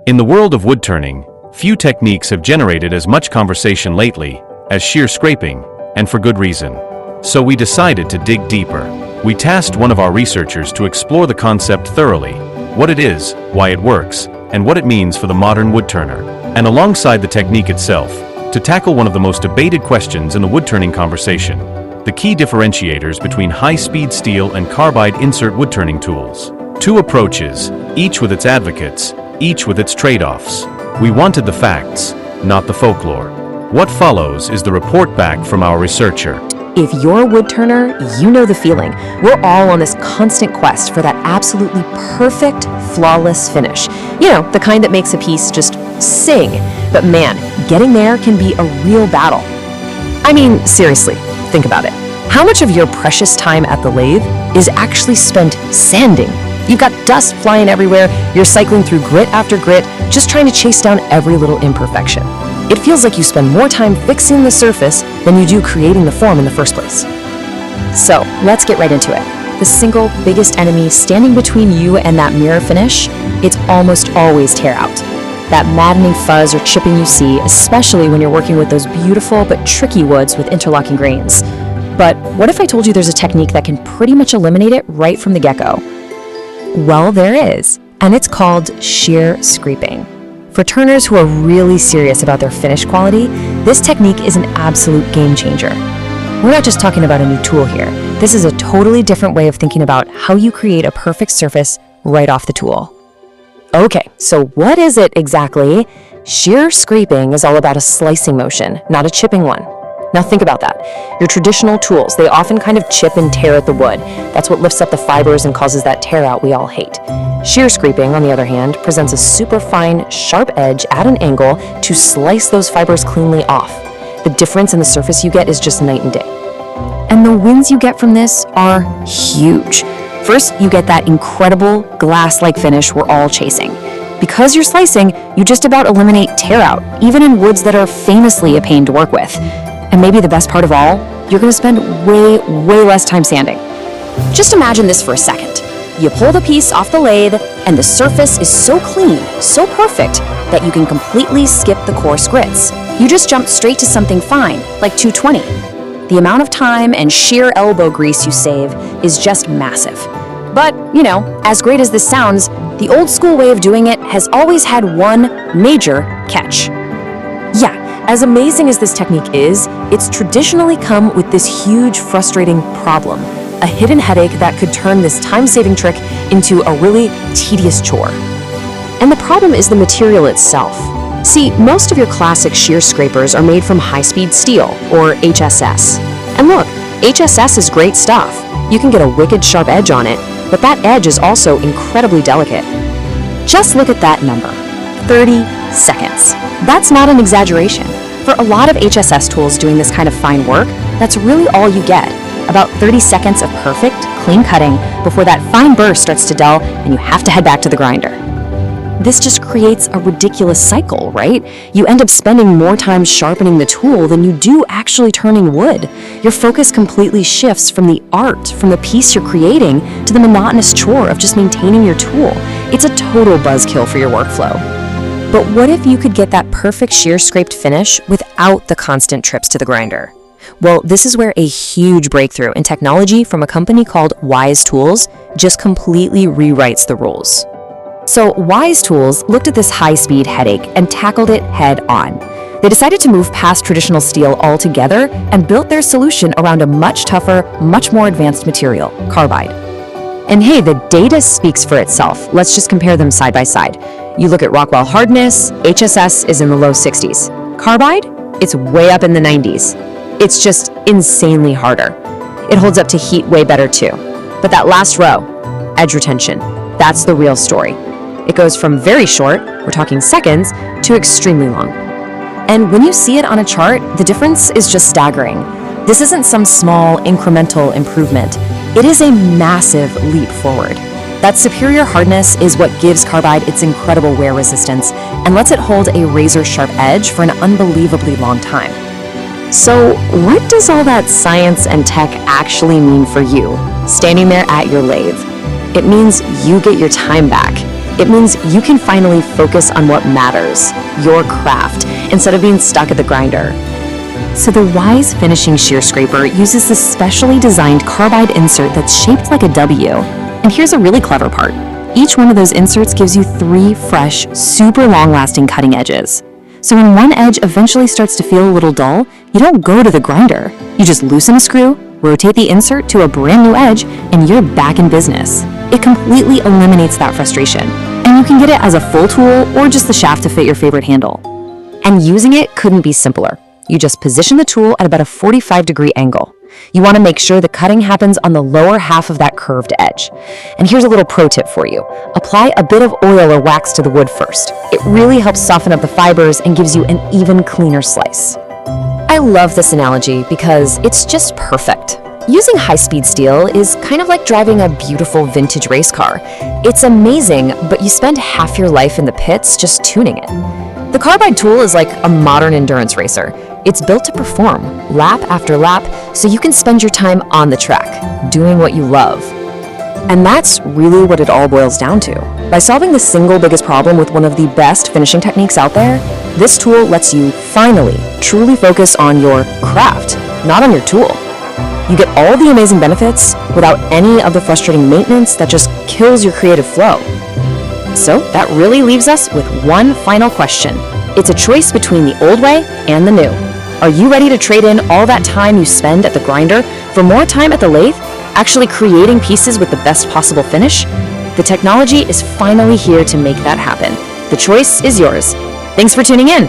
In the world of wood turning, few techniques have generated as much conversation lately as shear scraping, and for good reason. So we decided to dig deeper. We tasked one of our researchers to explore the concept thoroughly, what it is, why it works, and what it means for the modern wood turner. And alongside the technique itself, to tackle one of the most debated questions in the wood turning conversation, the key differentiators between high-speed steel and carbide insert wood turning tools. Two approaches, each with its advocates, each with its trade-offs. We wanted the facts, not the folklore. What follows is the report back from our researcher. If you're a wood turner, you know the feeling. We're all on this constant quest for that absolutely perfect, flawless finish. You know, the kind that makes a piece just sing. But man, getting there can be a real battle. I mean, seriously, think about it. How much of your precious time at the lathe is actually spent sanding? You've got dust flying everywhere, you're cycling through grit after grit, just trying to chase down every little imperfection. It feels like you spend more time fixing the surface than you do creating the form in the first place. So, let's get right into it. The single biggest enemy standing between you and that mirror finish, it's almost always tear out. That maddening fuzz or chipping you see, especially when you're working with those beautiful but tricky woods with interlocking grains. But what if I told you there's a technique that can pretty much eliminate it right from the get-go? Well, there is, and it's called shear scraping. For turners who are really serious about their finish quality, this technique is an absolute game changer. We're not just talking about a new tool here. This is a totally different way of thinking about how you create a perfect surface right off the tool. Okay, so what is it exactly? Shear scraping is all about a slicing motion, not a chipping one. Now think about that. Your traditional tools, they often kind of chip and tear at the wood. That's what lifts up the fibers and causes that tear out we all hate. Shear scraping, on the other hand, presents a super fine, sharp edge at an angle to slice those fibers cleanly off. The difference in the surface you get is just night and day. And the wins you get from this are huge. First, you get that incredible glass-like finish we're all chasing. Because you're slicing, you just about eliminate tear out, even in woods that are famously a pain to work with. And maybe the best part of all, you're going to spend way less time sanding. Just imagine this for a second. You pull the piece off the lathe, and the surface is so clean, so perfect, that you can completely skip the coarse grits. You just jump straight to something fine, like 220. The amount of time and sheer elbow grease you save is just massive. But, you know, as great as this sounds, the old school way of doing it has always had one major catch. Yeah. As amazing as this technique is, it's traditionally come with this huge, frustrating problem, a hidden headache that could turn this time-saving trick into a really tedious chore. And the problem is the material itself. See, most of your classic shear scrapers are made from high-speed steel, or HSS. And look, HSS is great stuff. You can get a wicked sharp edge on it, but that edge is also incredibly delicate. Just look at that number, 30 seconds. That's not an exaggeration. For a lot of HSS tools doing this kind of fine work, that's really all you get. About 30 seconds of perfect, clean cutting before that fine burr starts to dull and you have to head back to the grinder. This just creates a ridiculous cycle, right? You end up spending more time sharpening the tool than you do actually turning wood. Your focus completely shifts from the art, from the piece you're creating, to the monotonous chore of just maintaining your tool. It's a total buzzkill for your workflow. But what if you could get that perfect shear scraped finish without the constant trips to the grinder? Well, this is where a huge breakthrough in technology from a company called Wise Tools just completely rewrites the rules. So Wise Tools looked at this high-speed headache and tackled it head-on. They decided to move past traditional steel altogether and built their solution around a much tougher, much more advanced material, carbide. And hey, the data speaks for itself. Let's just compare them side by side. You look at Rockwell hardness, HSS is in the low 60s. Carbide, it's way up in the 90s. It's just insanely harder. It holds up to heat way better too. But that last row, edge retention, that's the real story. It goes from very short, we're talking seconds, to extremely long. And when you see it on a chart, the difference is just staggering. This isn't some small incremental improvement. It is a massive leap forward. That superior hardness is what gives carbide its incredible wear resistance and lets it hold a razor-sharp edge for an unbelievably long time. So, what does all that science and tech actually mean for you, standing there at your lathe? It means you get your time back. It means you can finally focus on what matters, your craft, instead of being stuck at the grinder. So the Wise Finishing Shear Scraper uses this specially designed carbide insert that's shaped like a W. And here's a really clever part. Each one of those inserts gives you 3 fresh, super long-lasting cutting edges. So when one edge eventually starts to feel a little dull, you don't go to the grinder. You just loosen a screw, rotate the insert to a brand new edge, and you're back in business. It completely eliminates that frustration. And you can get it as a full tool or just the shaft to fit your favorite handle. And using it couldn't be simpler. You just position the tool at about a 45-degree angle. You want to make sure the cutting happens on the lower half of that curved edge. And here's a little pro tip for you. Apply a bit of oil or wax to the wood first. It really helps soften up the fibers and gives you an even cleaner slice. I love this analogy because it's just perfect. Using high-speed steel is kind of like driving a beautiful vintage race car. It's amazing, but you spend half your life in the pits just tuning it. The Carbide tool is like a modern endurance racer. It's built to perform, lap after lap, so you can spend your time on the track, doing what you love. And that's really what it all boils down to. By solving the single biggest problem with one of the best finishing techniques out there, this tool lets you finally, truly focus on your craft, not on your tool. You get all the amazing benefits without any of the frustrating maintenance that just kills your creative flow. So that really leaves us with one final question. It's a choice between the old way and the new. Are you ready to trade in all that time you spend at the grinder for more time at the lathe, actually creating pieces with the best possible finish? The technology is finally here to make that happen. The choice is yours. Thanks for tuning in.